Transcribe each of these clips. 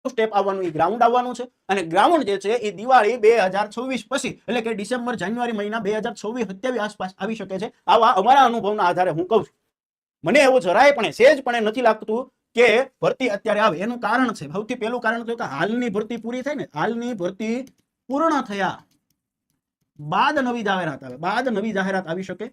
Step આવવાનું એ ground આવવાનું છે અને ગ્રાઉન્ડ જે છે એ દિવાળી 2026 પછી એટલે કે ડિસેમ્બર જાન્યુઆરી મહિના 2026-27 આસપાસ આવી શકે છે. આવા અમારા અનુભવના આધારે હું કહું છું. મને એવું જરાય પણ સેજ પણ નથી લાગતું કે ભરતી અત્યારે આવે. એનું કારણ છે, સૌથી પહેલું કારણ તો કે હાલની ભરતી પૂરી થઈ ને, હાલની ભરતી પૂર્ણ થયા બાદ નવી જાહેરાત આવે, બાદ નવી જાહેરાત આવી શકે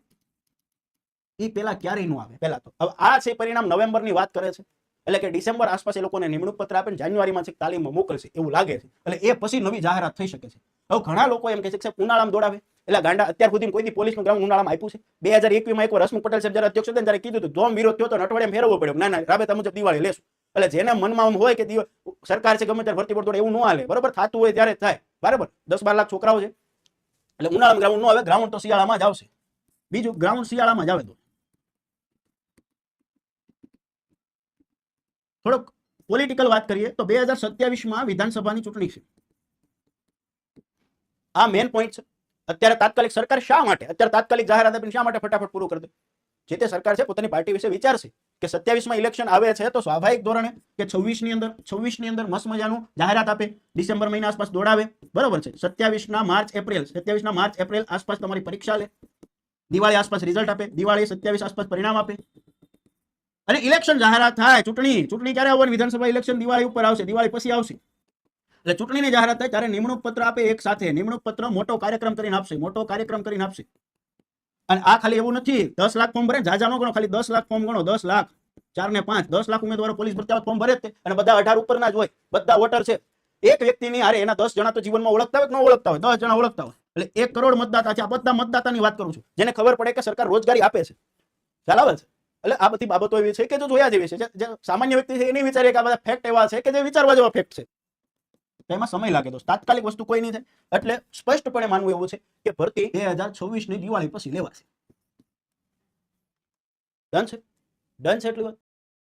એ પેલા ક્યારેય ન આવે. પેલા તો હવે આ છે પરિણામ નવેમ્બરની વાત કરે છે એટલે કે ડિસેમ્બર આસપાસ એ લોકોને નિમણૂક પત્ર આપે, જાન્યુઆરીમાં છે તાલીમમાં મોકલશે એવું લાગે છે. એટલે એ પછી નવી જાહેરાત થઈ શકે છે. હવે ઘણા લોકો એમ કહે છે કે ઉનાળામાં દોડાવે એટલે ગાંડા. અત્યાર સુધી કોઈ પોલીસનું ગ્રાઉન્ડ ઉનાળામાં આપ્યું છે? 2021માં એકવાર હસમુખ પટેલ સાહેબ જ્યારે અધ્યક્ષ હતા ત્યારે કીધું હતું જોમ વિરોધ થયો તો અઠવાડિયામાં ફેરવવો પડ્યો. ના રાબેતા મુજબ દિવાળી લેશું. એટલે જેને મનમાં હોય કે સરકાર છે ગમે ત્યારે ભરતી પડતો એવું ન હાલે. બરોબર, થતું હોય ત્યારે થાય. બરાબર, 10-12 લાખ છોકરાઓ છે એટલે ઉનાળામાં ગ્રાઉન્ડ ન આવે. ગ્રાઉન્ડ તો શિયાળામાં જ આવશે. બીજું, ગ્રાઉન્ડ શિયાળામાં જ આવે. તો થોડોક પોલિટિકલ વાત કરીએ તો 2027માં વિધાનસભાની ચૂંટણી છે. આ મેઇન પોઈન્ટ છે. અત્યારે તાત્કાલિક સરકાર શા માટે અત્યારે તાત્કાલિક જાહેરાત આપીને શા માટે ફટાફટ પૂરું કરી દે? જે તે સરકાર છે પોતાની પાર્ટી વિશે વિચારશે કે 27માં ઇલેક્શન આવે છે તો સ્વાભાવિક ધોરણે કે 26ની અંદર મસ્ત મજાનું જાહેરાત આપે, ડિસેમ્બર મહિના આસપાસ દોડાવે. બરોબર છે. 27ના માર્ચ એપ્રિલ આસપાસ તમારી પરીક્ષા લે, દિવાળી આસપાસ રિઝલ્ટ આપે, દિવાળી 27 આસપાસ પરિણામ આપે અને ઇલેક્શન જાહેરાત થાય. ચૂંટણી ક્યારે આવવાની? વિધાનસભા ઇલેક્શન દિવાળી ઉપર આવશે, દિવાળી પછી આવશે. એટલે ચૂંટણીની જાહેરાત થાય ત્યારે નિમણૂક પત્ર આપે એક સાથે. નિમણૂક પત્ર મોટો કાર્યક્રમ કરીને આપશે. અને આ ખાલી એવું નથી 10 લાખ ફોર્મ ભરે, જાજા નો ગણો, ખાલી 10 લાખ ફોર્મ ગણો. 10 લાખ 4 ને 5 10 લાખ ઉમેદવારો પોલીસ ભરતી ફોર્મ ભરે જ અને બધા 18 ઉપરના જ હોય, બધા વોટર છે. એક વ્યક્તિની હારે એના 10 જણા તો જીવનમાં ઓળખતા હોય કે ન ઓળખતા હોય, 10 જણા ઓળખતા હોય. એટલે 1 કરોડ મતદાતા છે. આ બધા મતદાતાની વાત કરું છું, જેને ખબર પડે કે સરકાર રોજગારી આપે છે. ખ્યાલ આવે છે? એટલે આ બધી બાબતો એવી છે કે જો જોયા જેવી છે. જે સામાન્ય વ્યક્તિ છે એ નહીં વિચારે કે આ બધા ફેક્ટ એવા છે કે જે વિચારવા જેવા ફેક્ટ છે. એમાં સમય લાગે તો તાત્કાલિક વસ્તુ કોઈ નહીં થાય. એટલે સ્પષ્ટપણે માનવું એવું છે કે ભરતી 2026ની દિવાળી પછી લેવાશે. ડન છે એટલી વાત.